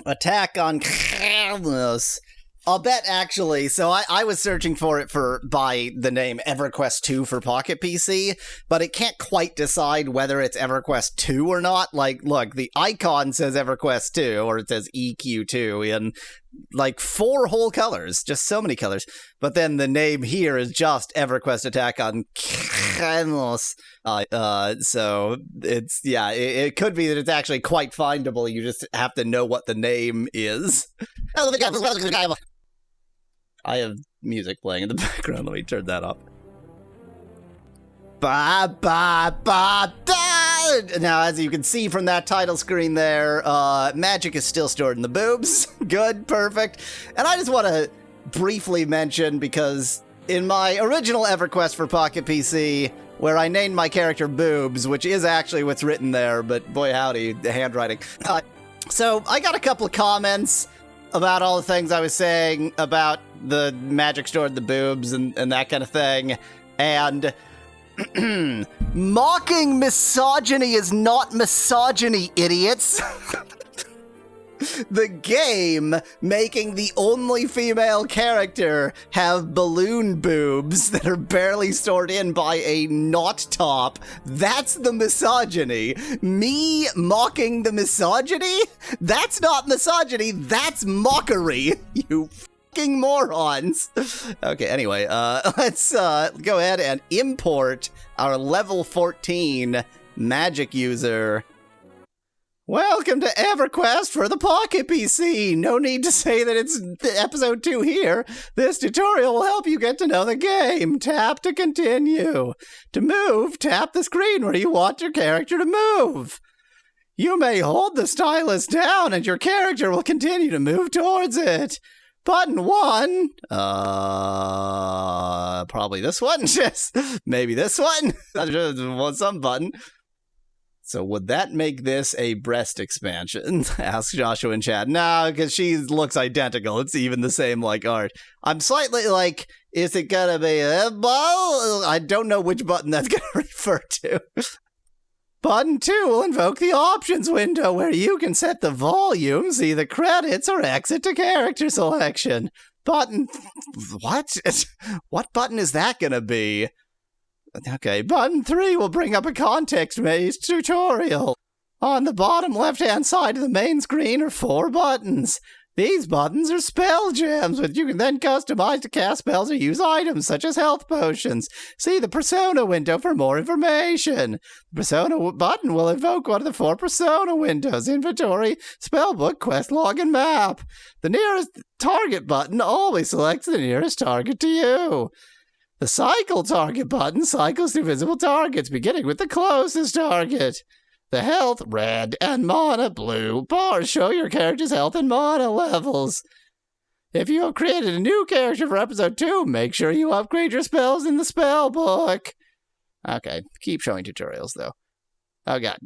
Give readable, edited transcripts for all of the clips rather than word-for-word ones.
Attack on Kranos. I'll bet, actually. So I was searching for it by the name Everquest 2 for Pocket PC, but it can't quite decide whether it's Everquest 2 or not. Like, look, the icon says Everquest 2, or it says EQ2 in, like, 4 whole colors. Just so many colors. But then the name here is just Everquest Attack on Kranos. So it's, yeah, it could be that it's actually quite findable. You just have to know what the name is. I have music playing in the background. Let me turn that off. Ba ba ba da! Now, as you can see from that title screen there, magic is still stored in the boobs. Good, perfect. And I just want to briefly mention, because in my original EverQuest for Pocket PC, where I named my character Boobs, which is actually what's written there, but boy howdy, the handwriting. So I got a couple of comments about all the things I was saying about the magic stored in the boobs and that kind of thing. And mocking misogyny is not misogyny, idiots. The game making the only female character have balloon boobs that are barely stored in by a knot top. That's the misogyny. Me mocking the misogyny? That's not misogyny, that's mockery, you fucking morons. Okay, anyway, let's go ahead and import our level 14 magic user. Welcome to EverQuest for the Pocket PC. No need to say that it's episode 2 here. This tutorial will help you get to know the game. Tap to continue. To move, tap the screen where you want your character to move. You may hold the stylus down and your character will continue to move towards it. Button 1. Probably this one. Just maybe this one. Want some button. So would that make this a breast expansion? Ask Joshua in chat. No, because she looks identical. It's even the same, like, art. I'm slightly like, is it gonna be a ball? I don't know which button that's gonna refer to. Button 2 will invoke the options window where you can set the volume, see the credits, or exit to character selection. Button... What? What button is that gonna be? Okay, button 3 will bring up a context-based tutorial. On the bottom left-hand side of the main screen are 4 buttons. These buttons are spell gems, which you can then customize to cast spells or use items such as health potions. See the persona window for more information. The persona button will invoke one of the 4 persona windows: inventory, spellbook, quest log, and map. The nearest target button always selects the nearest target to you. The cycle target button cycles through visible targets, beginning with the closest target. The health, red, and mana, blue, bars show your character's health and mana levels. If you have created a new character for episode 2, make sure you upgrade your spells in the spell book. Okay, keep showing tutorials, though. Oh, God.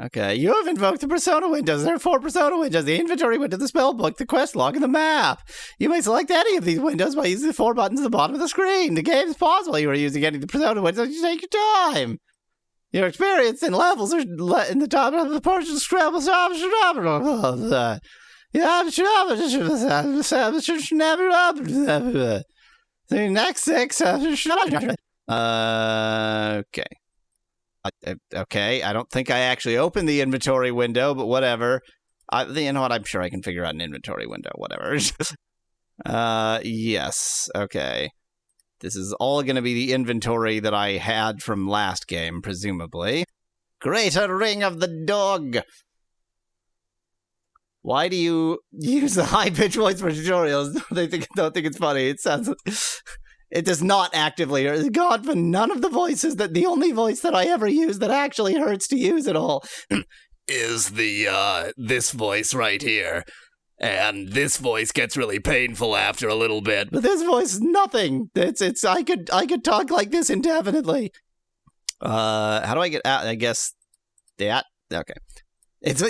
Okay, you have invoked the persona windows. There are 4 persona windows: the inventory window, the spellbook, the quest log, and the map. You may select any of these windows by using the 4 buttons at the bottom of the screen. The game is paused while you are using any of the persona windows. You take your time. Your experience and levels are in the top of the portion of Scrabble. The next 6. Okay. Okay, I don't think I actually opened the inventory window, but whatever. You know what? I'm sure I can figure out an inventory window. Whatever. Yes. Okay. This is all going to be the inventory that I had from last game, presumably. Greater Ring of the Dog. Why do you use the high-pitched voice for tutorials? Don't think it's funny. It sounds... It does not actively... God, but none of the voices the only voice that I ever use that actually hurts to use at all is this voice right here. And this voice gets really painful after a little bit. But this voice is nothing. I could talk like this indefinitely. How do I get out? I guess that. Okay.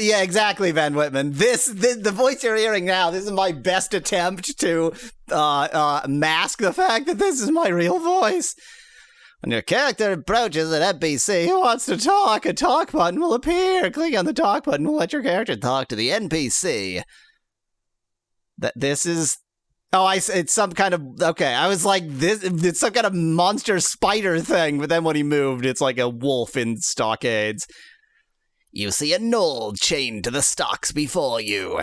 Yeah, exactly, Van Whitman. The voice you're hearing now, this is my best attempt to mask the fact that this is my real voice. When your character approaches an NPC who wants to talk, a talk button will appear. Clicking on the talk button will let your character talk to the NPC. This is... Oh, it's some kind of... Okay, I was like, it's some kind of monster spider thing, but then when he moved, it's like a wolf in stockades. You see a gnoll chained to the stocks before you.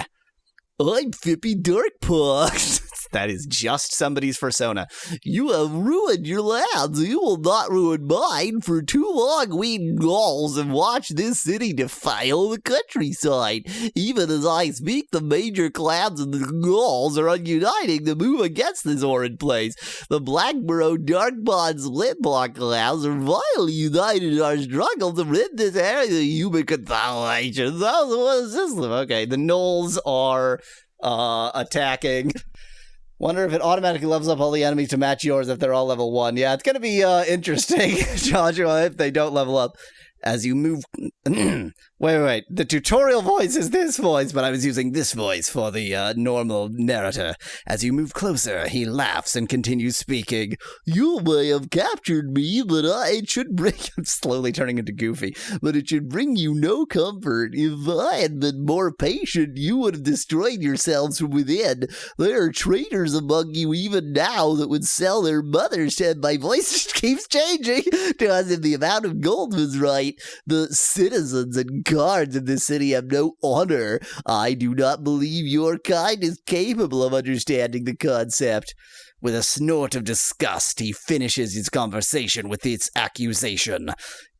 I'm Fippy Darkpaw. That is just somebody's fursona. You have ruined your lands. You will not ruin mine. For too long, we gnolls have watched this city defile the countryside. Even as I speak, the major clans of the gnolls are uniting to move against this horrid place. The Blackborough, Darkpaw, and Splitblock clans are vitally united in our struggle to rid this area of human consolidation. Okay, the gnolls are attacking. Wonder if it automatically levels up all the enemies to match yours if they're all level 1. Yeah, it's going to be interesting, Joshua, if they don't level up. As you move... wait. The tutorial voice is this voice, but I was using this voice for the normal narrator. As you move closer, he laughs and continues speaking. You may have captured me, but it should bring... I'm slowly turning into Goofy. But it should bring you no comfort. If I had been more patient, you would have destroyed yourselves from within. There are traitors among you even now that would sell their mothers to... My voice just keeps changing to as if the amount of gold was right. The citizens and guards in this city have no honor. I do not believe your kind is capable of understanding the concept. With a snort of disgust, he finishes his conversation with its accusation.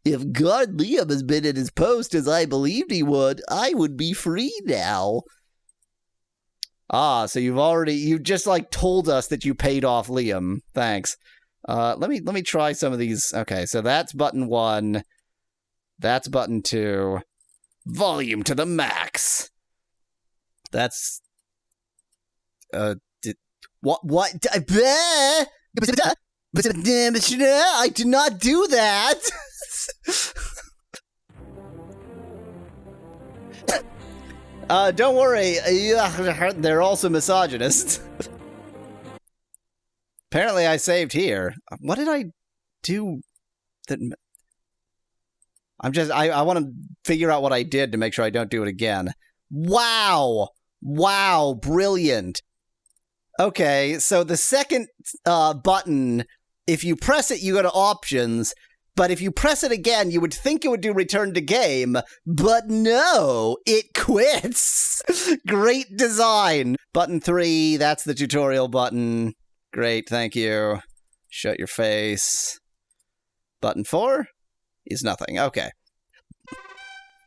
If Guard Liam has been at his post as I believed he would, I would be free now. Ah, so you've just like told us that you paid off Liam. Thanks. Let me try some of these. Okay, so that's button 1. That's button 2. Volume to the max. That's... What? I did not do that! Don't worry. They're also misogynists. Apparently I saved here. What did I do that... I want to figure out what I did to make sure I don't do it again. Wow! Wow, brilliant. Okay, so the second button, if you press it, you go to options, but if you press it again, you would think it would do return to game, but no, it quits. Great design. Button 3, that's the tutorial button. Great, thank you. Shut your face. Button 4? Is nothing. Okay.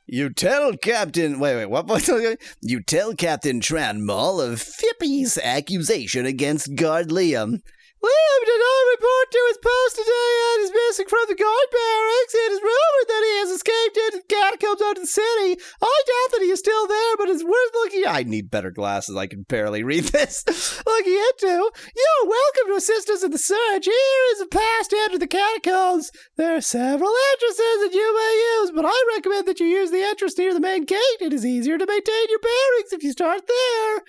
You tell Captain... Wait, what was it? You tell Captain Tranmall of Fippy's accusation against Guard Liam. Liam did not report to his post today and is missing from the guard barracks. It is rumored that he has escaped into the catacombs out of the city. I doubt that he is still there, but it's worth looking... I need better glasses. I can barely read this. Looking into. You're welcome to assist us in the search. Here is a pass to enter the catacombs. There are several entrances that you may use, but I recommend that you use the entrance near the main gate. It is easier to maintain your bearings if you start there.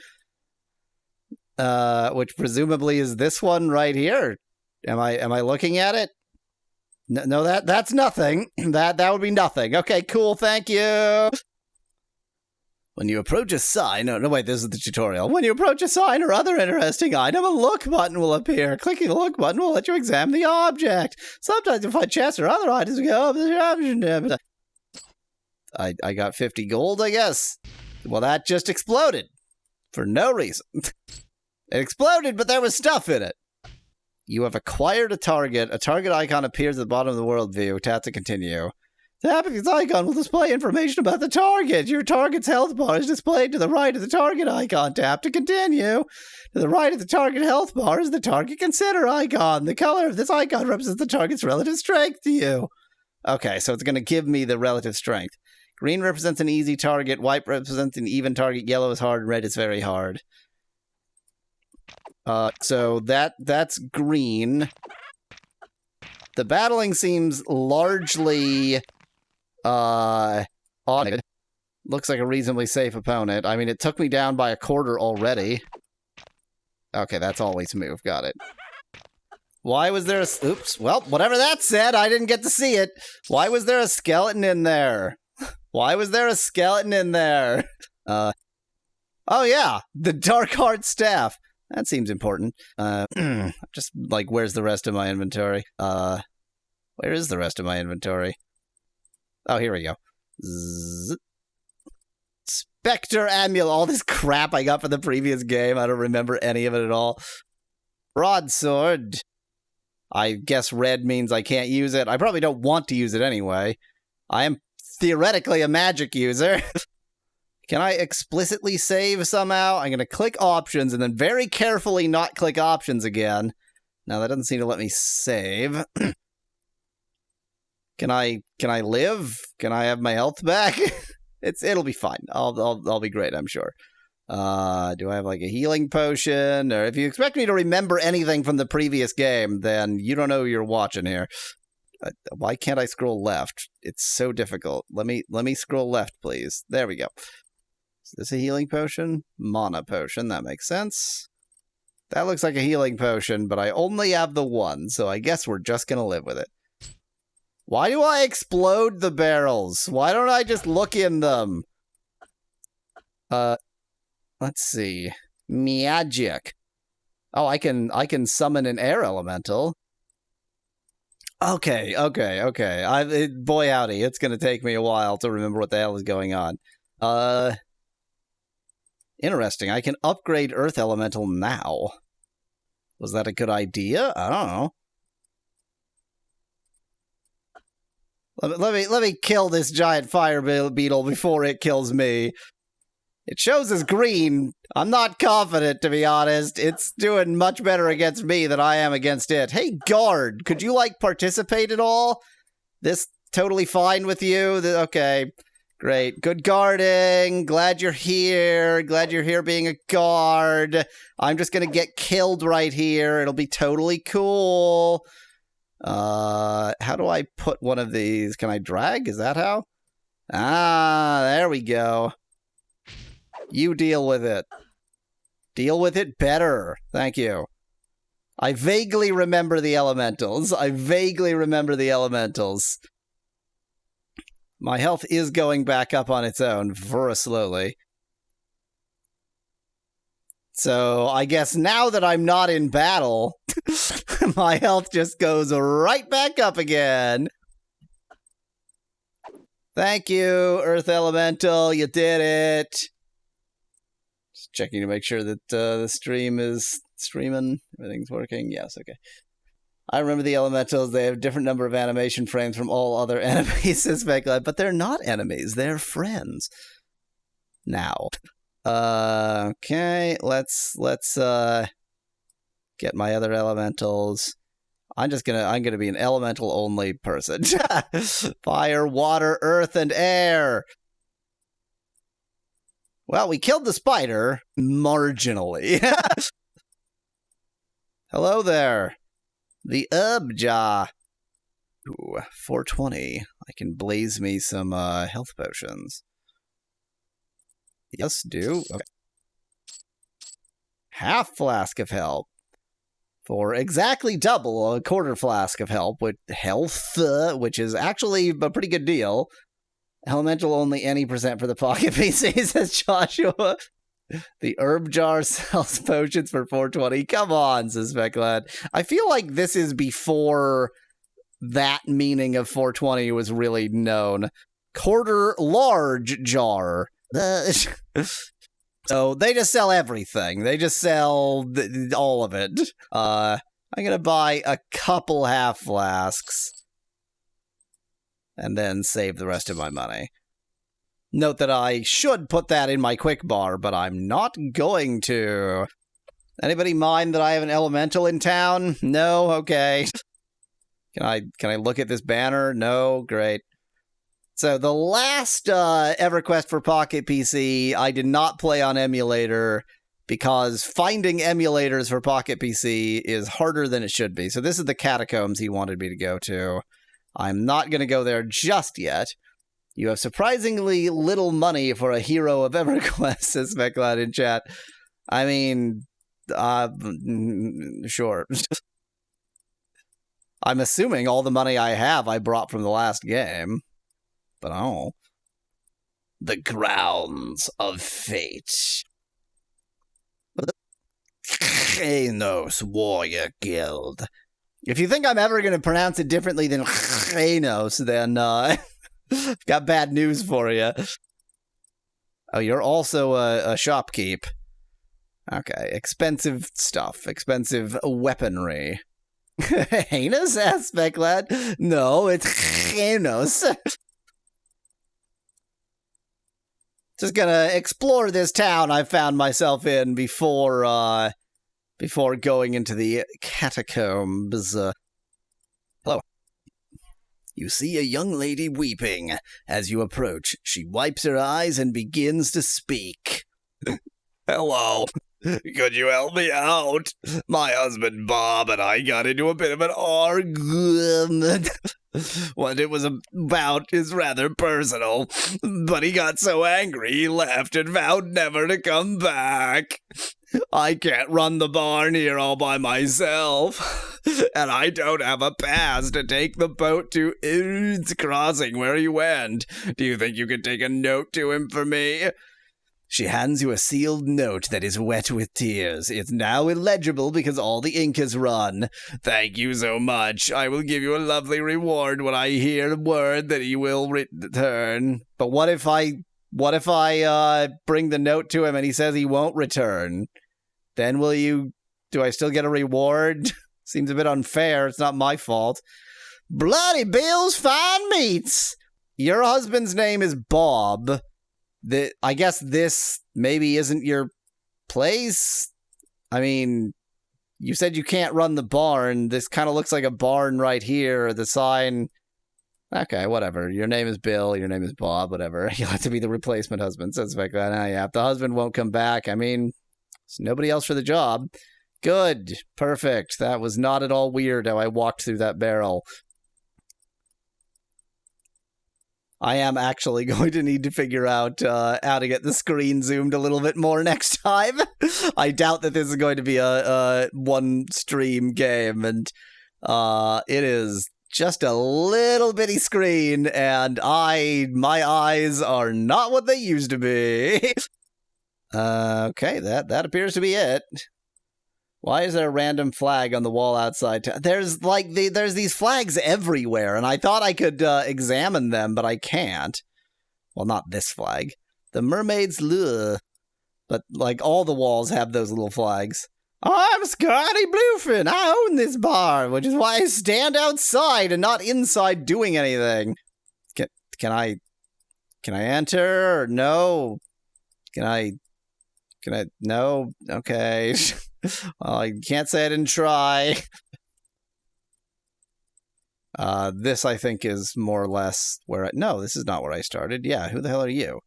Which presumably is this one right here. Am I looking at it? No, that's nothing. That would be nothing. Okay, cool, thank you. When you approach a sign, no, wait, this is the tutorial. When you approach a sign or other interesting item, a look button will appear. Clicking the look button will let you examine the object. Sometimes you'll find chests or other items go up the option. I got 50 gold, I guess. Well, that just exploded. For no reason. It exploded, but there was stuff in it. You have acquired a target. A target icon appears at the bottom of the world view. Tap to continue. Tapping this icon will display information about the target. Your target's health bar is displayed to the right of the target icon. Tap to continue. To the right of the target health bar is the target consider icon. The color of this icon represents the target's relative strength to you. Okay, so it's going to give me the relative strength. Green represents an easy target. White represents an even target. Yellow is hard. Red is very hard. So that's green. The battling seems largely automated. Looks like a reasonably safe opponent. I mean, it took me down by a quarter already. Okay, that's always move. Got it. Why was there a... Oops. Well, whatever that said, I didn't get to see it. Why was there a skeleton in there? Why was there a skeleton in there? Oh, yeah. The Dark Heart Staff. That seems important. Just, like, where's the rest of my inventory? Where is the rest of my inventory? Oh, here we go. Zzz. Spectre Amulet. All this crap I got for the previous game. I don't remember any of it at all. Broadsword. I guess red means I can't use it. I probably don't want to use it anyway. I am theoretically a magic user. Can I explicitly save somehow? I'm going to click options and then very carefully not click options again. Now, that doesn't seem to let me save. Can I live? Can I have my health back? It'll be fine. I'll be great, I'm sure. Do I have like a healing potion? Or if you expect me to remember anything from the previous game, then you don't know who you're watching here. Why can't I scroll left? It's so difficult. Let me scroll left, please. There we go. Is this a healing potion? Mana potion, that makes sense. That looks like a healing potion, but I only have the one, so I guess we're just gonna live with it. Why do I explode the barrels? Why don't I just look in them? Let's see. Magic. Oh, I can summon an air elemental. Okay. Boy howdy, it's gonna take me a while to remember what the hell is going on. Interesting. I can upgrade Earth Elemental now. Was that a good idea? I don't know. Let me kill this giant fire beetle before it kills me. It shows as green. I'm not confident, to be honest. It's doing much better against me than I am against it. Hey, guard, could you, like, participate at all? This totally fine with you? Okay. Great. Good guarding. Glad you're here. Glad you're here being a guard. I'm just gonna get killed right here. It'll be totally cool. How do I put one of these? Can I drag? Is that how? Ah, there we go. You deal with it. Deal with it better. Thank you. I vaguely remember the elementals. My health is going back up on its own, very slowly. So I guess now that I'm not in battle, my health just goes right back up again. Thank you, Earth Elemental. You did it. Just checking to make sure that the stream is streaming. Everything's working. Yes, okay. I remember the elementals. They have a different number of animation frames from all other enemies in Speclight, but they're not enemies. They're friends. Now. Okay, let's get my other elementals. I'm gonna be an elemental only person. Fire, water, earth, and air. Well, we killed the spider marginally. Hello there. The herb jar. Ooh, 420. I can blaze me some health potions. Yes, do. Okay. Half flask of help. For exactly double a quarter flask of help with health, which is actually a pretty good deal. Elemental only any % for the pocket PC, says Joshua. The herb jar sells potions for 420. Come on, says Speclad. I feel like this is before that meaning of 420 was really known. Quarter large jar. So they just sell everything. They just sell all of it. I'm gonna buy a couple half flasks and then save the rest of my money. Note that I should put that in my quick bar, but I'm not going to. Anybody mind that I have an elemental in town? No? Okay. Can I look at this banner? No? Great. So the last EverQuest for Pocket PC, I did not play on emulator because finding emulators for Pocket PC is harder than it should be. So this is the catacombs he wanted me to go to. I'm not going to go there just yet. You have surprisingly little money for a hero of EverQuest, says Speclad in chat. I mean, sure. I'm assuming all the money I have I brought from the last game. But oh. The grounds of fate. Xenos Warrior Guild. If you think I'm ever going to pronounce it differently than Xenos, then I've got bad news for you. Oh, you're also a shopkeep. Okay, expensive stuff, expensive weaponry. Heinous aspect, lad? No, it's Xenos. Just gonna explore this town I found myself in before going into the catacombs. Hello. You see a young lady weeping. As you approach, she wipes her eyes and begins to speak. Hello. Could you help me out? My husband Bob and I got into a bit of an argument. What it was about is rather personal, but he got so angry he left and vowed never to come back. I can't run the barn here all by myself, and I don't have a pass to take the boat to Iksar crossing where he went. Do you think you could take a note to him for me? She hands you a sealed note that is wet with tears. It's now illegible because all the ink has run. Thank you so much. I will give you a lovely reward when I hear word that he will return. But what if I bring the note to him and he says he won't return? Then do I still get a reward? Seems a bit unfair. It's not my fault. Bloody Bill's fine meats. Your husband's name is Bob. I guess this maybe isn't your place? I mean, you said you can't run the barn. This kind of looks like a barn right here. The sign... Okay, whatever. Your name is Bill. Your name is Bob. Whatever. You'll have to be the replacement husband. Says like that. Yeah, if the husband won't come back, I mean, there's nobody else for the job. Good. Perfect. That was not at all weird how I walked through that barrel. I am actually going to need to figure out how to get the screen zoomed a little bit more next time. I doubt that this is going to be a one-stream game, and it is just a little bitty screen, and my eyes are not what they used to be. Okay, that appears to be it. Why is there a random flag on the wall outside? There's these flags everywhere, and I thought I could examine them, but I can't. Well, not this flag. The mermaid's lure. But, like, all the walls have those little flags. I'm Scotty Bluefin. I own this bar, which is why I stand outside and not inside doing anything. Can I enter? Or no? Can I? No? Okay. Well, I can't say I didn't try. This, I think, is more or less where no, this is not where I started. Yeah, who the hell are you?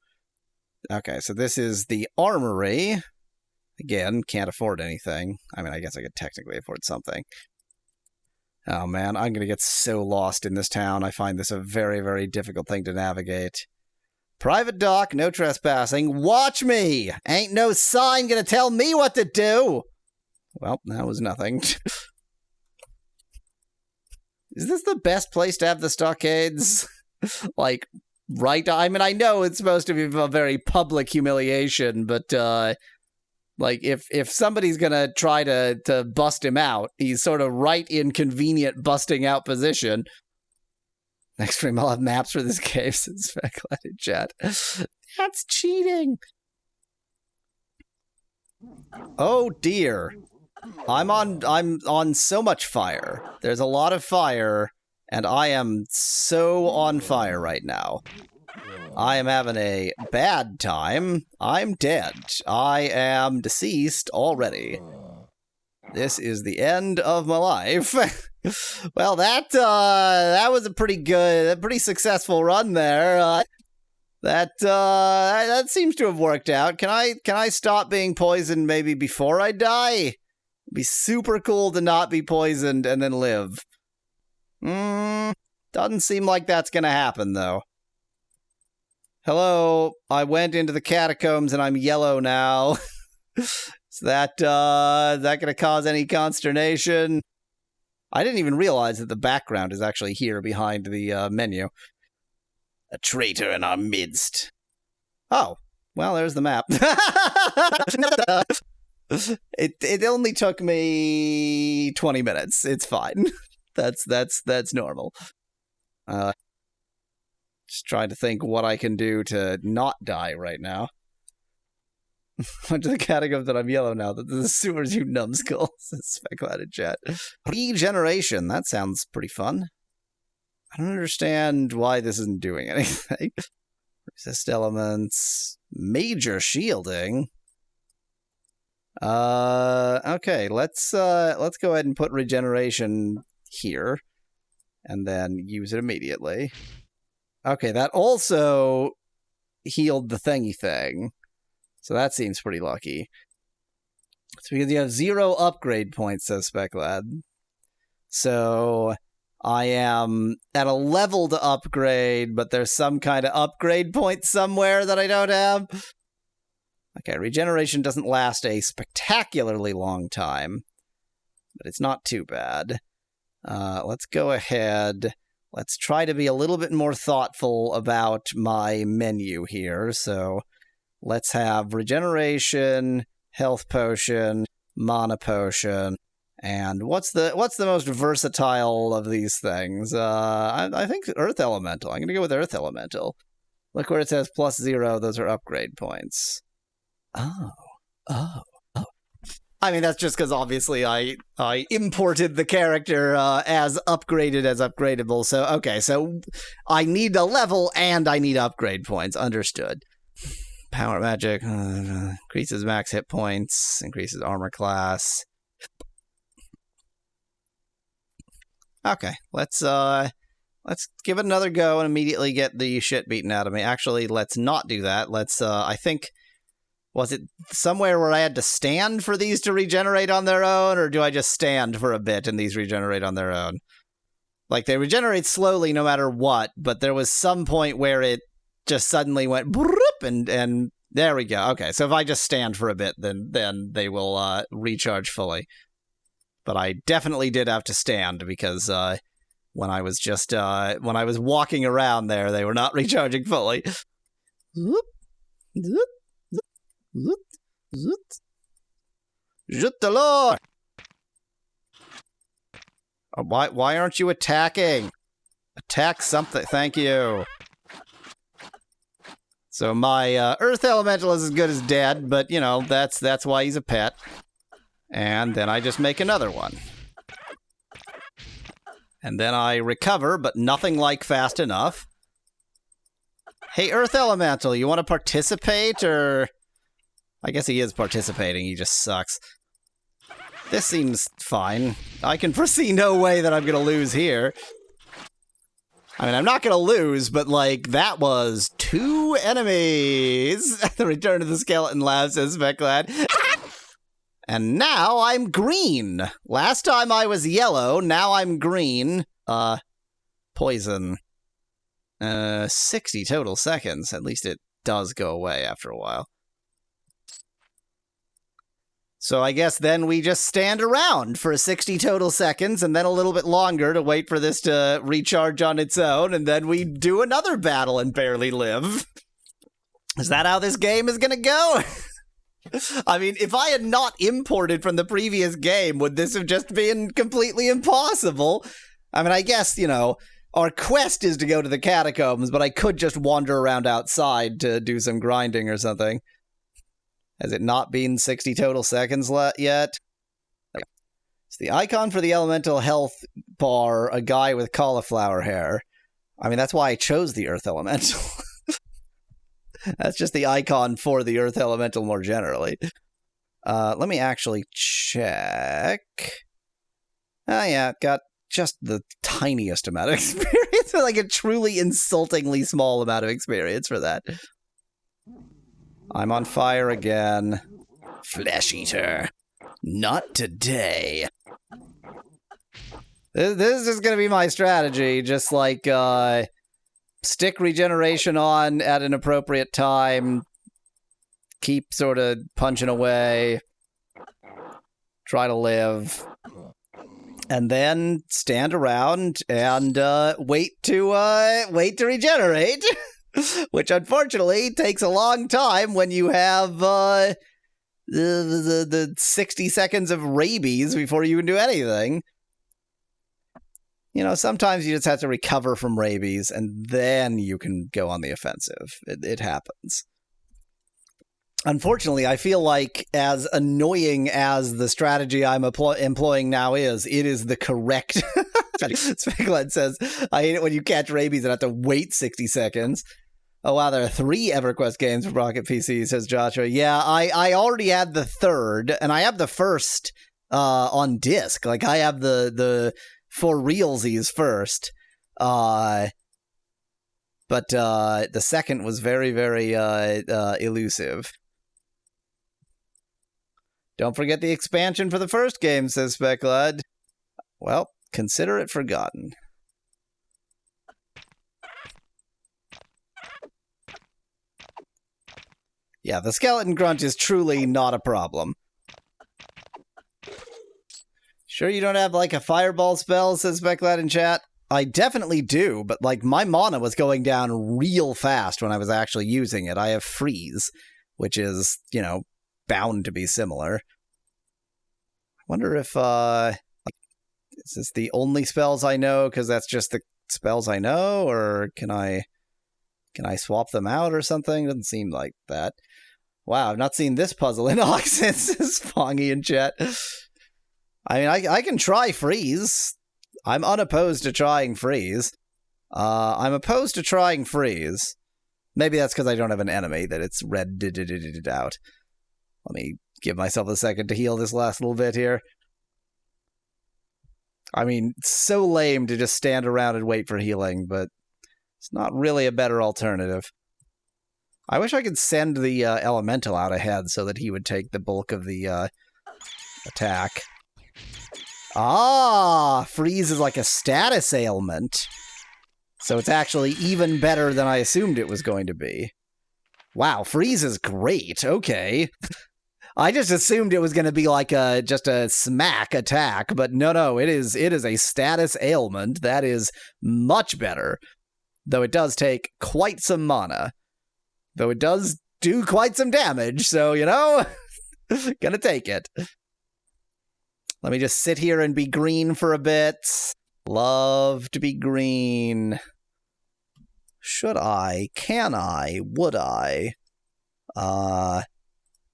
Okay, so this is the armory. Again, can't afford anything. I mean, I guess I could technically afford something. Oh, man, I'm going to get so lost in this town. I find this a very, very difficult thing to navigate. Private dock, no trespassing. Watch me! Ain't no sign gonna tell me what to do! Well, that was nothing. Is this the best place to have the stockades? Like, right? I mean, I know it's supposed to be a very public humiliation, but, like, if somebody's gonna try to bust him out, he's sort of right in convenient busting out position. Next stream, I'll have maps for this cave, says Speculated Chat. That's cheating! Oh, dear. I'm on so much fire. There's a lot of fire, and I am so on fire right now. I am having a bad time. I'm dead. I am deceased already. This is the end of my life. Well, that was a pretty successful run there. That seems to have worked out. Can I stop being poisoned maybe before I die? It'd be super cool to not be poisoned and then live. Doesn't seem like that's gonna happen though. Hello, I went into the catacombs and I'm yellow now. Is that gonna cause any consternation? I didn't even realize that the background is actually here behind the menu. A traitor in our midst. Oh, well, there's the map. It only took me 20 minutes. It's fine. That's normal. Just trying to think what I can do to not die right now. Went to the catacomb that I'm yellow now. That the sewers, you numbskulls. Speculated chat. Regeneration. That sounds pretty fun. I don't understand why this isn't doing anything. Resist elements. Major shielding. Okay, let's go ahead and put regeneration here. And then use it immediately. Okay, that also healed the thingy thing. So that seems pretty lucky. It's because you have 0 upgrade points, says Speclad. So I am at a level to upgrade, but there's some kind of upgrade point somewhere that I don't have. Okay, regeneration doesn't last a spectacularly long time, but it's not too bad. Let's go ahead. Let's try to be a little bit more thoughtful about my menu here. So let's have regeneration, health potion, mana potion, and what's the most versatile of these things? I think Earth Elemental. I'm going to go with Earth Elemental. Look where it says +0. Those are upgrade points. Oh. I mean, that's just because obviously I imported the character as upgraded as upgradable. So, okay, so I need a level and I need upgrade points. Understood. Power magic. Increases max hit points. Increases armor class. Okay, let's give it another go and immediately get the shit beaten out of me. Actually, let's not do that. Let's, I think... Was it somewhere where I had to stand for these to regenerate on their own, or do I just stand for a bit and these regenerate on their own? Like, they regenerate slowly no matter what, but there was some point where it just suddenly went and there we go. Okay, so if I just stand for a bit, then they will recharge fully. But I definitely did have to stand because when I was walking around there, they were not recharging fully. Zut the Lord! Why aren't you attacking? Attack something. Thank you. So my Earth Elemental is as good as dead, but you know that's why he's a pet. And then I just make another one. And then I recover, but nothing like fast enough. Hey, Earth Elemental, you want to participate, or... I guess he is participating, he just sucks. This seems fine. I can foresee no way that I'm gonna lose here. I mean, I'm not gonna lose, but, like, that was 2 enemies! The Return of the Skeleton Lab, says Speclad. And now I'm green! Last time I was yellow, now I'm green. Poison. 60 total seconds. At least it does go away after a while. So I guess then we just stand around for 60 total seconds and then a little bit longer to wait for this to recharge on its own, and then we do another battle and barely live. Is that how this game is gonna go? I mean, if I had not imported from the previous game, would this have just been completely impossible? I mean, I guess, you know, our quest is to go to the catacombs, but I could just wander around outside to do some grinding or something. Has it not been 60 total seconds yet? It's the icon for the elemental health bar, a guy with cauliflower hair. I mean, that's why I chose the Earth Elemental. That's just the icon for the Earth Elemental more generally. Let me actually check. Oh yeah, got just the tiniest amount of experience. Like a truly insultingly small amount of experience for that. I'm on fire again. Flesh Eater. Not today. This is going to be my strategy. Just like, stick regeneration on at an appropriate time. Keep sort of punching away. Try to live. and then stand around and wait to regenerate, which unfortunately takes a long time when you have the 60 seconds of rabies before you can do anything. You know, sometimes you just have to recover from rabies, and then you can go on the offensive. It happens. Unfortunately, I feel like as annoying as the strategy I'm employing now is, it is the correct strategy. Speculent says, I hate it when you catch rabies and have to wait 60 seconds. Oh, wow, there are 3 Everquest games for Rocket PC, says Joshua. Yeah, I already had the 3rd, and I have the 1st on disc. Like, I have the for realsies first. But the 2nd was very, very elusive. Don't forget the expansion for the 1st game, says Speculad. Well, consider it forgotten. Yeah, the skeleton grunt is truly not a problem. Sure you don't have, like, a fireball spell, says Speculad in chat? I definitely do, but, like, my mana was going down real fast when I was actually using it. I have freeze, which is, you know, bound to be similar. I wonder if, is this the only spells I know because that's just the spells I know, or can I swap them out or something? Doesn't seem like that. Wow, I've not seen this puzzle in Oxen, says Fongy in chat. I mean, I can try freeze. I'm unopposed to trying freeze. I'm opposed to trying freeze. Maybe that's because I don't have an enemy that it's red out. Let me give myself a second to heal this last little bit here. I mean, it's so lame to just stand around and wait for healing, but it's not really a better alternative. I wish I could send the elemental out ahead so that he would take the bulk of the attack. Ah, freeze is like a status ailment. So it's actually even better than I assumed it was going to be. Wow, freeze is great. Okay. I just assumed it was going to be like just a smack attack, but no, it is a status ailment. That is much better. Though it does take quite some mana. Though it does do quite some damage, so, you know, gonna take it. Let me just sit here and be green for a bit. Love to be green. Should I? Can I? Would I?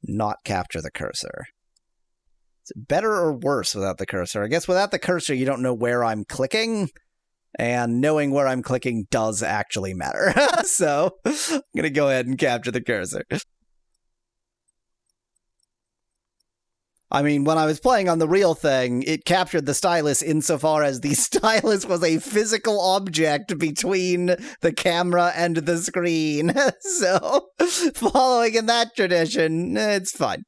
Not capture the cursor. Is it better or worse without the cursor? I guess without the cursor, you don't know where I'm clicking. And knowing where I'm clicking does actually matter. So, I'm gonna go ahead and capture the cursor. I mean, when I was playing on the real thing, it captured the stylus insofar as the stylus was a physical object between the camera and the screen. So, following in that tradition, it's fine.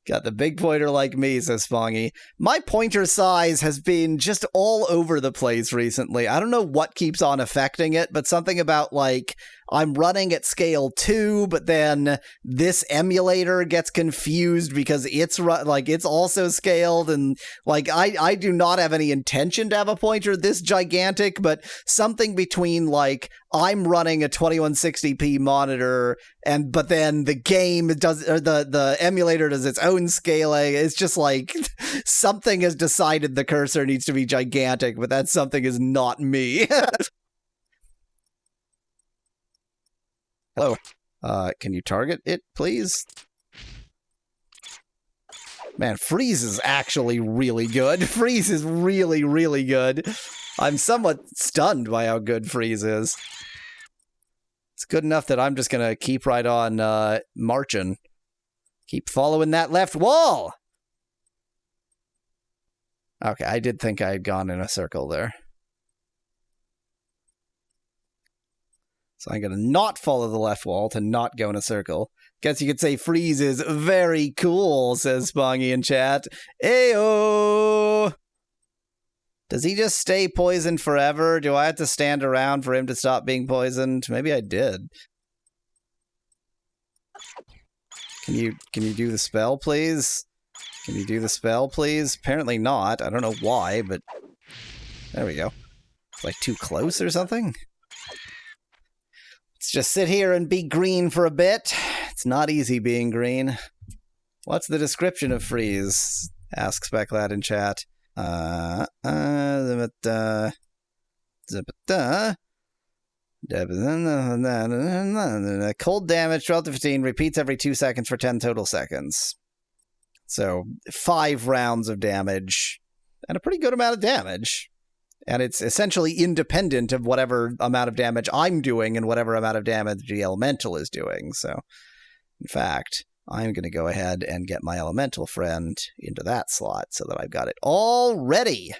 Got the big pointer like me, says Fongy. My pointer size has been just all over the place recently. I don't know what keeps on affecting it, but something about, like, I'm running at scale 2, but then this emulator gets confused because it's also scaled, and, like, I do not have any intention to have a pointer this gigantic, but something between, like, I'm running a 2160p monitor, but then the game does, or the emulator does its own scaling. It's just like something has decided the cursor needs to be gigantic, but that something is not me. Hello. Can you target it, please? Man, freeze is actually really good. Freeze is really, really good. I'm somewhat stunned by how good freeze is. It's good enough that I'm just gonna keep right on marching. Keep following that left wall! Okay, I did think I had gone in a circle there. So I'm gonna not follow the left wall to not go in a circle. Guess you could say freeze is very cool, says Spongy in chat. Ayo! Does he just stay poisoned forever? Do I have to stand around for him to stop being poisoned? Maybe I did. Can you do the spell, please? Can you do the spell, please? Apparently not. I don't know why, but there we go. It's like too close or something? Let's just sit here and be green for a bit. It's not easy being green. What's the description of freeze? Asks Specklad in chat. Cold damage, 12 to 15, repeats every 2 seconds for 10 total seconds. So 5 rounds of damage, and a pretty good amount of damage. And it's essentially independent of whatever amount of damage I'm doing and whatever amount of damage the elemental is doing. So, in fact, I'm going to go ahead and get my elemental friend into that slot so that I've got it all ready.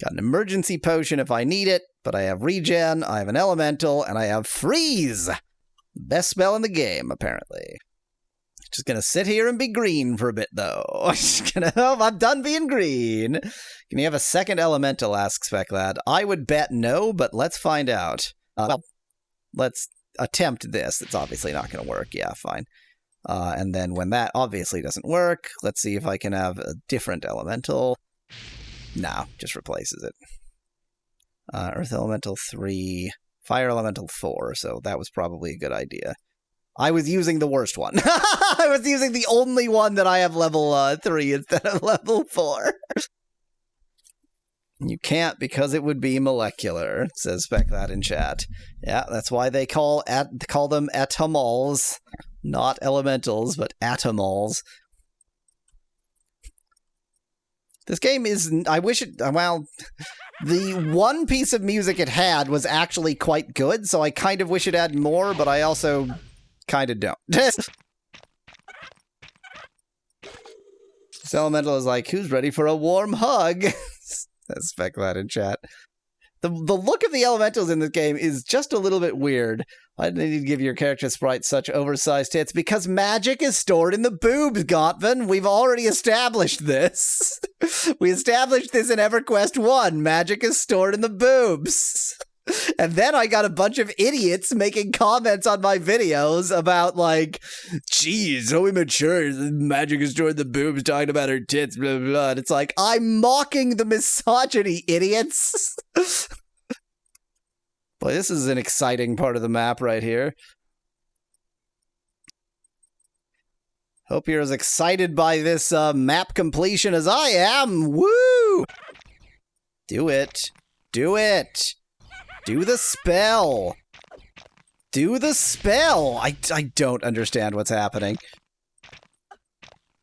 Got an emergency potion if I need it, but I have regen, I have an elemental, and I have freeze! Best spell in the game, apparently. Just gonna sit here and be green for a bit, though. I'm done being green. Can you have a second elemental, asks Specklad. I would bet no, but let's find out. Well, let's attempt this. It's obviously not gonna work. Yeah, fine. And then when that obviously doesn't work, let's see if I can have a different elemental. No, just replaces it. Earth Elemental 3, Fire Elemental 4, so that was probably a good idea. I was using the worst one. I was using the only one that I have level 3 instead of level 4. You can't because it would be molecular, says Specklad in chat. Yeah, that's why they call them atomals. Not elementals, but atomals. This game is, I wish it, well, the one piece of music it had was actually quite good, so I kind of wish it had more, but I also kind of don't. This elemental is like, who's ready for a warm hug? Says Specklad in chat. The look of the elementals in this game is just a little bit weird. I didn't need to give your character sprite such oversized tits because magic is stored in the boobs, Gotvin. We've already established this. We established this in Everquest 1. Magic is stored in the boobs. And then I got a bunch of idiots making comments on my videos about, like, geez, so immature, magic is stored in the boobs, talking about her tits, blah, blah, blah. And it's like, I'm mocking the misogyny, idiots. Boy, this is an exciting part of the map right here. Hope you're as excited by this map completion as I am. Woo! Do it. Do it. Do the spell. Do the spell. I don't understand what's happening.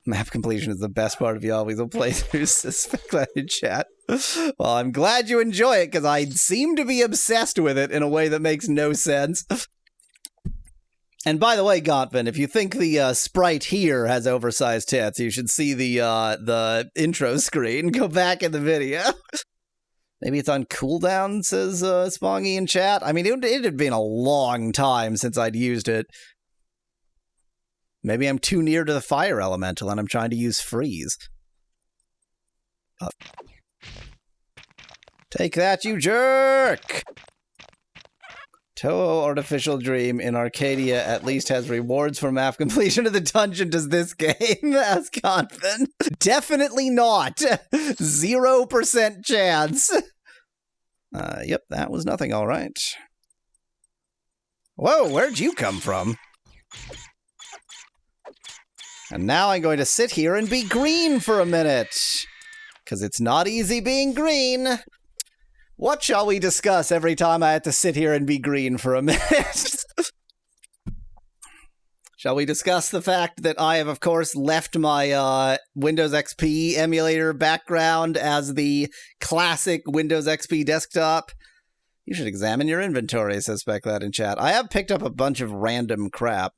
Map completion is the best part of y'all. We will play through Specklad in chat. Well, I'm glad you enjoy it, because I seem to be obsessed with it in a way that makes no sense. And by the way, Gotvin, if you think the sprite here has oversized tits, you should see the intro screen. Go back in the video. Maybe it's on cooldown, says Spongy in chat. I mean, it had been a long time since I'd used it. Maybe I'm too near to the fire elemental and I'm trying to use freeze. Take that, you jerk! Toho Artificial Dream in Arcadia at least has rewards for map completion of the dungeon. Does this game? Ask Confin. Definitely not. 0% chance. Yep, that was nothing, all right. Whoa, where'd you come from? And now I'm going to sit here and be green for a minute. Because it's not easy being green. What shall we discuss every time I have to sit here and be green for a minute? Shall we discuss the fact that I have, of course, left my Windows XP emulator background as the classic Windows XP desktop? You should examine your inventory, says Specklad in chat. I have picked up a bunch of random crap.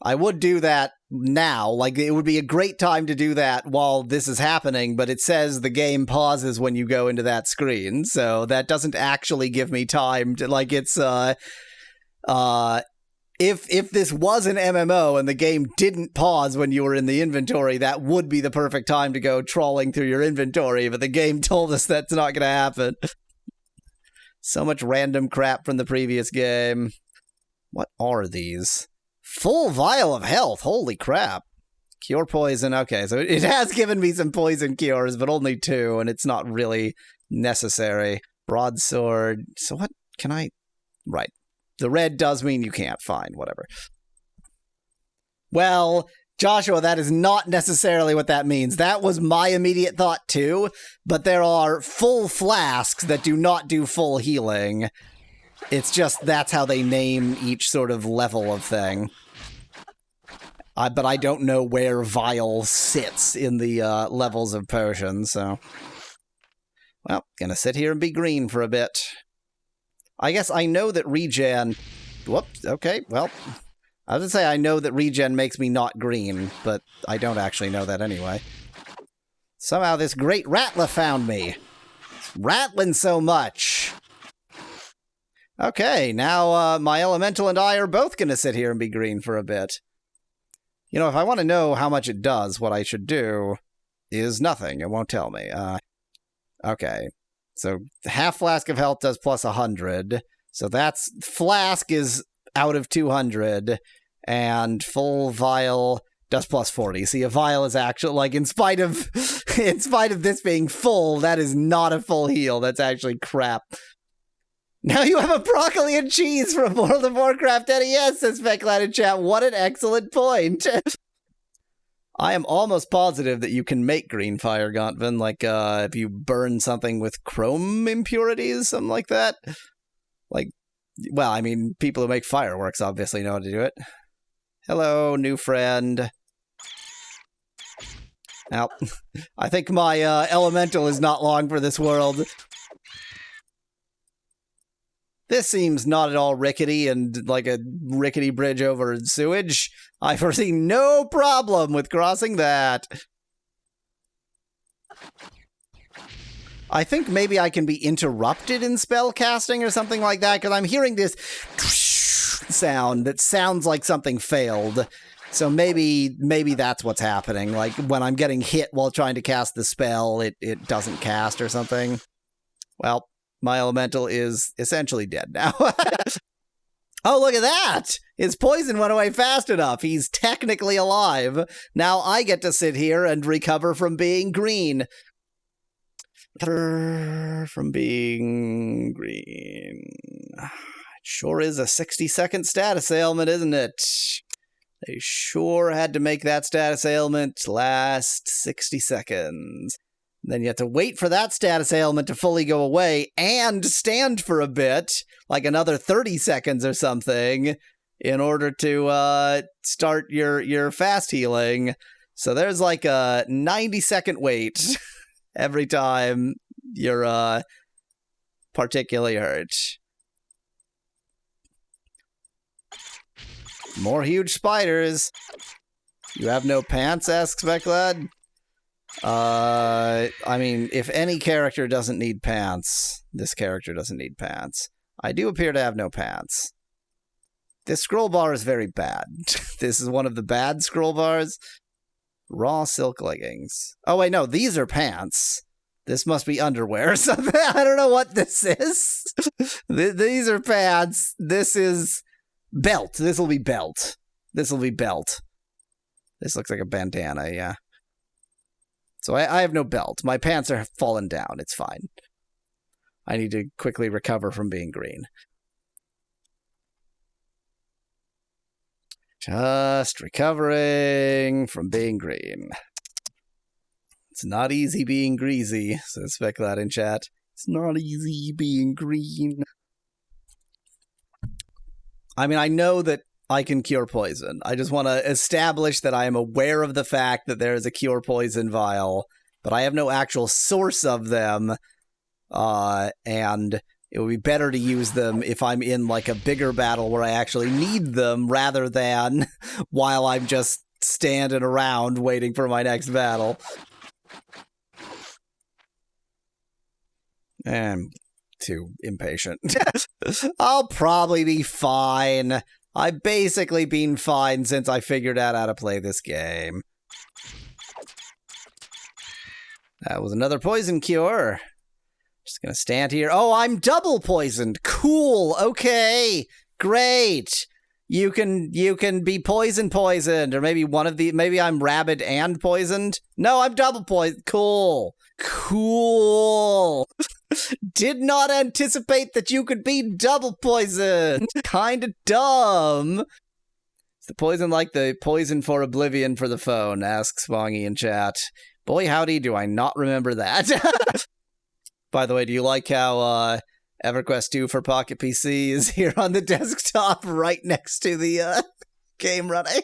I would do that now, like it would be a great time to do that while this is happening, but it says the game pauses when you go into that screen, so that doesn't actually give me time to, like, it's, if this was an MMO and the game didn't pause when you were in the inventory, that would be the perfect time to go trawling through your inventory, but the game told us that's not gonna happen. So much random crap from the previous game. What are these? Full vial of health, holy crap. Cure poison. Okay, so it has given me some poison cures, but only 2, and it's not really necessary. Broadsword. So what can I... Right. The red does mean you can't find, whatever. Well, Joshua, that is not necessarily what that means. That was my immediate thought too, but there are full flasks that do not do full healing. It's just that's how they name each sort of level of thing. But I don't know where vial sits in the levels of potions, so... Well, gonna sit here and be green for a bit. I guess I know that regen... Whoops, okay, well... I was gonna say I know that regen makes me not green, but I don't actually know that anyway. Somehow this great rattler found me. It's rattling so much. Okay, now my elemental and I are both gonna sit here and be green for a bit. You know, if I want to know how much it does, what I should do is nothing. It won't tell me. Okay, so half flask of health does plus 100. So that's... Flask is out of 200, and full vial does plus 40. See, a vial is actually, like, in spite of this being full, that is not a full heal. That's actually crap. Now you have a broccoli and cheese from World of Warcraft NES, says Specklad in chat. What an excellent point. I am almost positive that you can make green fire, Gontvin, like, if you burn something with chrome impurities, something like that. Like, well, I mean, people who make fireworks obviously know how to do it. Hello, new friend. Now, I think my elemental is not long for this world. This seems not at all rickety and like a rickety bridge over sewage. I foresee no problem with crossing that. I think maybe I can be interrupted in spell casting or something like that, because I'm hearing this sound that sounds like something failed. So maybe that's what's happening. Like when I'm getting hit while trying to cast the spell, it doesn't cast or something. Well, my elemental is essentially dead now. Oh, look at that! His poison went away fast enough. He's technically alive. Now I get to sit here and recover from being green. From being green. It sure is a 60-second status ailment, isn't it? They sure had to make that status ailment last 60 seconds. Then you have to wait for that status ailment to fully go away and stand for a bit, like another 30 seconds or something, in order to start your fast healing. So there's like a 90-second wait every time you're particularly hurt. More huge spiders. You have no pants, asks Specklad. I mean, if any character doesn't need pants, this character doesn't need pants. I do appear to have no pants. This scroll bar is very bad. This is one of the bad scroll bars. Raw silk leggings. Oh, wait, no, these are pants. This must be underwear or something. I don't know what this is. These are pants. This is belt. This will be belt. This will be belt. This looks like a bandana, yeah. So I have no belt. My pants are fallen down. It's fine. I need to quickly recover from being green. Just recovering from being green. It's not easy being greasy, says Specklad in chat. It's not easy being green. I mean, I know that I can cure poison. I just want to establish that I am aware of the fact that there is a cure poison vial, but I have no actual source of them, and it would be better to use them if I'm in like a bigger battle where I actually need them rather than while I'm just standing around waiting for my next battle. I'm too impatient. I'll probably be fine. I've basically been fine since I figured out how to play this game. That was another poison cure. Just gonna stand here. Oh, I'm double poisoned. Cool. Okay. Great. You can be poisoned, or maybe I'm rabid and poisoned. No, I'm double poisoned. Cool. Did not anticipate that you could be double poisoned. Kinda dumb. Is the poison like the poison for oblivion for the phone? Asks Spongy in chat. Boy, howdy, do I not remember that. By the way, do you like how EverQuest 2 for Pocket PC is here on the desktop right next to the game running?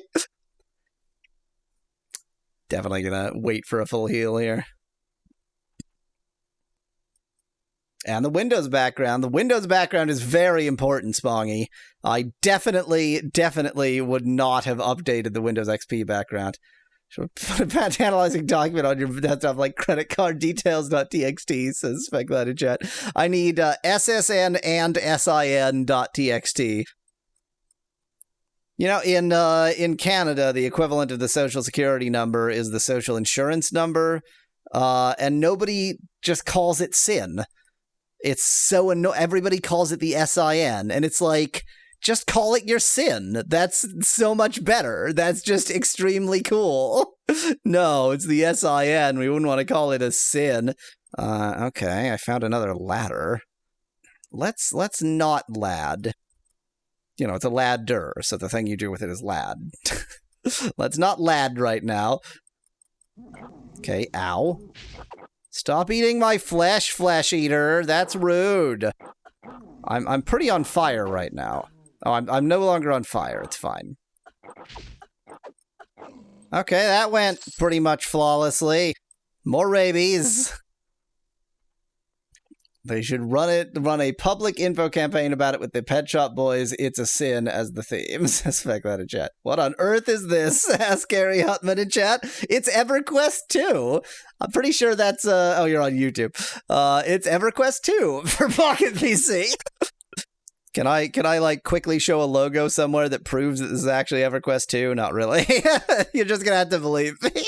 Definitely gonna wait for a full heal here. And the Windows background. The Windows background is very important, Spongy. I definitely would not have updated the Windows XP background. Should put a patch analyzing document on your desktop like credit card details.txt, says Speculate in chat. I need SSN and SIN.txt. You know, in Canada, the equivalent of the social security number is the social insurance number, and nobody just calls it SIN. It's so everybody calls it the SIN, and it's like, just call it your SIN. That's so much better. That's just extremely cool. No, it's the SIN. We wouldn't want to call it a SIN. Okay, I found another ladder. Let's not lad. You know, it's a ladder, so the thing you do with it is lad. Let's not lad right now. Okay, ow. Stop eating my flesh, flesh eater. That's rude. I'm pretty on fire right now. Oh, I'm no longer on fire. It's fine. Okay, that went pretty much flawlessly. More rabies. They should run a public info campaign about it with the Pet Shop Boys. It's a sin as the theme. Suspect that in chat. What on earth is this? Ask Gary Hutman in chat. It's EverQuest 2. I'm pretty sure that's oh, you're on YouTube. It's EverQuest 2 for Pocket PC. Can I like quickly show a logo somewhere that proves that this is actually EverQuest 2? Not really. You're just gonna have to believe me.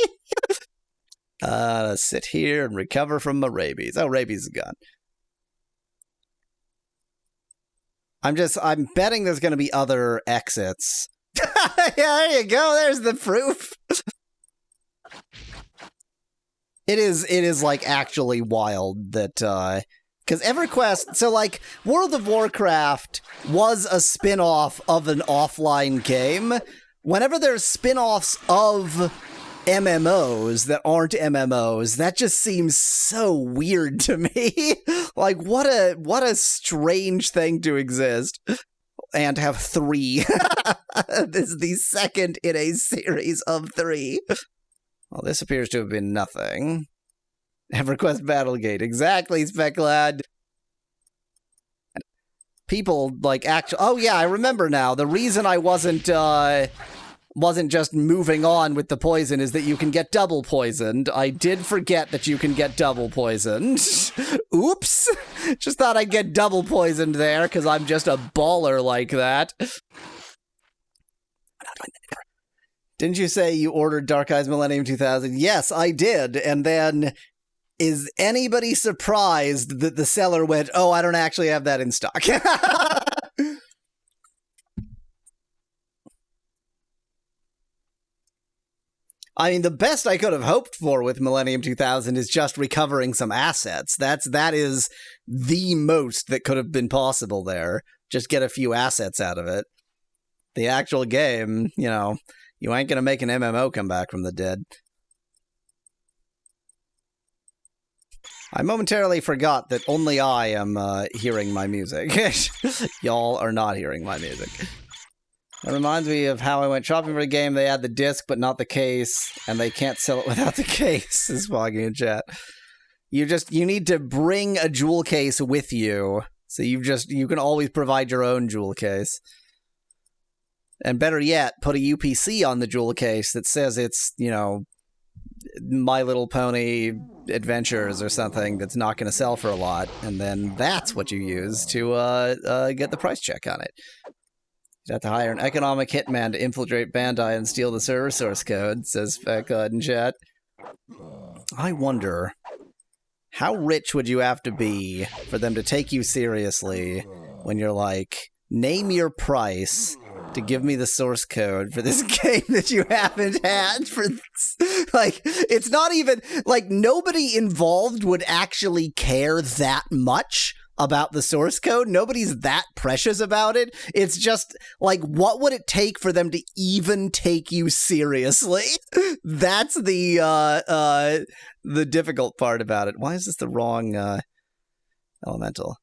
Sit here and recover from my rabies. Oh, rabies is gone. I'm betting there's gonna be other exits. Yeah, there you go. There's the proof. It is like actually wild that because EverQuest, so like World of Warcraft was a spin-off of an offline game. Whenever there's spin-offs of MMOs that aren't MMOs, that just seems so weird to me. Like what a strange thing to exist. And have 3. This is the second in a series of 3. Well, this appears to have been nothing. EverQuest Battlegate. Exactly, Speclad. People, like, actually... Oh, yeah, I remember now. The reason I wasn't just moving on with the poison is that you can get double poisoned. I did forget that you can get double poisoned. Oops! Just thought I'd get double poisoned there, because I'm just a baller like that. Didn't you say you ordered Dark Eyes Millennium 2000? Yes, I did. And then, is anybody surprised that the seller went, oh, I don't actually have that in stock? I mean, the best I could have hoped for with Millennium 2000 is just recovering some assets. That is the most that could have been possible there. Just get a few assets out of it. The actual game, you know... You ain't gonna make an MMO come back from the dead. I momentarily forgot that only I am hearing my music. Y'all are not hearing my music. That reminds me of how I went shopping for the game. They had the disc, but not the case, and they can't sell it without the case, is Foggy in chat. You need to bring a jewel case with you, so you can always provide your own jewel case. And better yet, put a UPC on the jewel case that says it's, you know, My Little Pony Adventures or something that's not going to sell for a lot, and then that's what you use to get the price check on it. You'd have to hire an economic hitman to infiltrate Bandai and steal the server source code, says Fecud in chat. I wonder, how rich would you have to be for them to take you seriously when you're like, name your price, to give me the source code for this game that you haven't had for like, it's not even like nobody involved would actually care that much about the source code. Nobody's that precious about it. It's just like, what would it take for them to even take you seriously? That's the difficult part about it. Why is this the wrong elemental?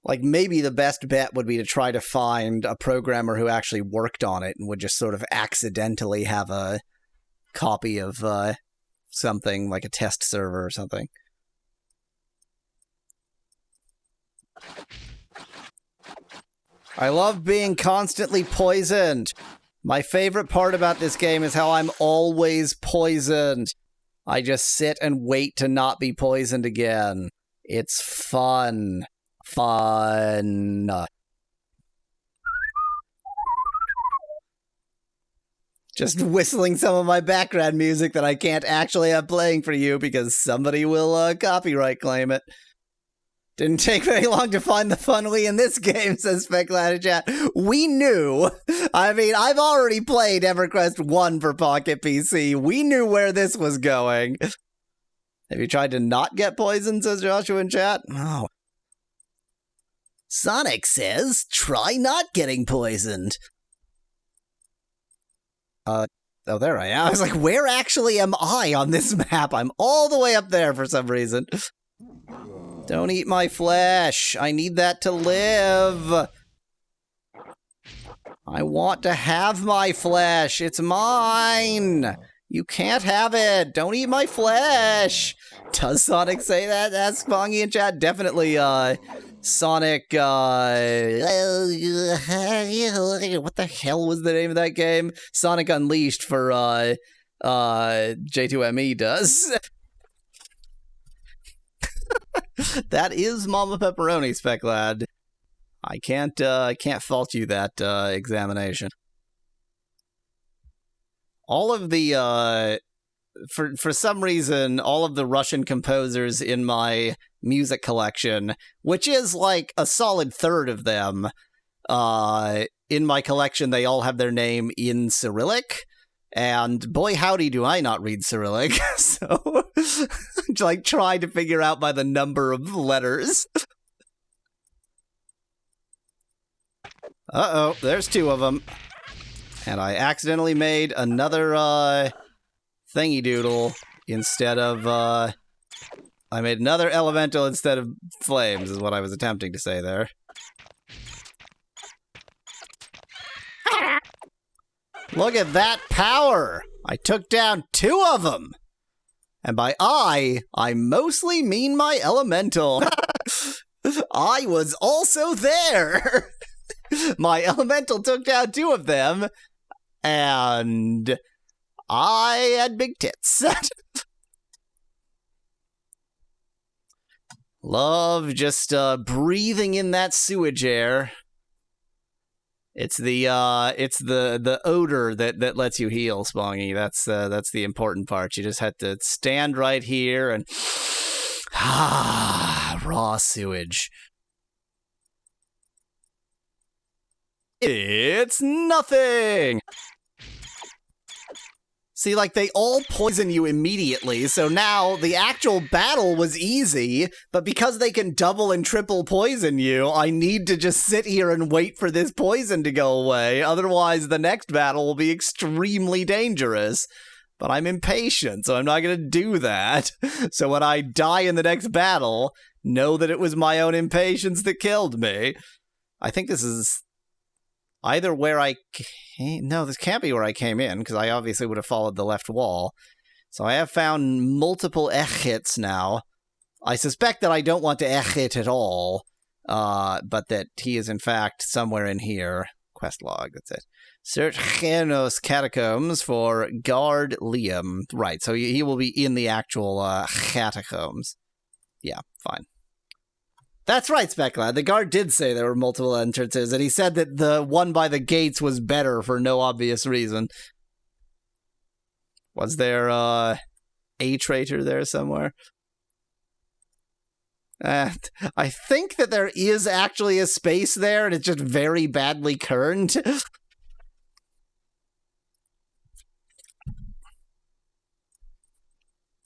Like, maybe the best bet would be to try to find a programmer who actually worked on it and would just sort of accidentally have a copy of something, like a test server or something. I love being constantly poisoned. My favorite part about this game is how I'm always poisoned. I just sit and wait to not be poisoned again. It's fun. Fun. Just whistling some of my background music that I can't actually have playing for you because somebody will copyright claim it. Didn't take very long to find the funly in this game, says Speculated Chat. We knew. I mean, I've already played Everquest 1 for Pocket PC. We knew where this was going. Have you tried to not get poisoned, says Joshua in chat? No. Sonic says, try not getting poisoned. Oh, there I am. I was like, where actually am I on this map? I'm all the way up there for some reason. Don't eat my flesh. I need that to live. I want to have my flesh. It's mine. You can't have it. Don't eat my flesh. Does Sonic say that? Ask Bongy in chat. Definitely, Sonic, what the hell was the name of that game? Sonic Unleashed for, J2ME does. That is Mama Pepperoni, Speclad. I can't fault you that, examination. All of the, for some reason, all of the Russian composers in my music collection, which is like a solid third of them, in my collection, they all have their name in Cyrillic, and boy howdy do I not read Cyrillic, so like try to figure out by the number of letters. Uh-oh, there's two of them. And I accidentally made another, thingy doodle instead of, I made another elemental instead of flames, is what I was attempting to say there. Look at that power! I took down two of them! And by I mostly mean my elemental. I was also there! My elemental took down two of them, and I had big tits. Love just breathing in that sewage air. It's the odor that lets you heal, Spongy. That's the important part. You just have to stand right here and raw sewage. It's nothing! See, like, they all poison you immediately, so now the actual battle was easy, but because they can double and triple poison you, I need to just sit here and wait for this poison to go away, otherwise the next battle will be extremely dangerous. But I'm impatient, so I'm not gonna do that. So when I die in the next battle, know that it was my own impatience that killed me. I think this is either where I came... No, this can't be where I came in, because I obviously would have followed the left wall. So I have found multiple echits now. I suspect that I don't want to echit at all, but that he is in fact somewhere in here. Quest log, that's it. Search Genos Catacombs for Guard Liam. Right, so he will be in the actual catacombs. Yeah, fine. That's right, Speclad. The guard did say there were multiple entrances, and he said that the one by the gates was better for no obvious reason. Was there a traitor there somewhere? I think that there is actually a space there, and it's just very badly kerned.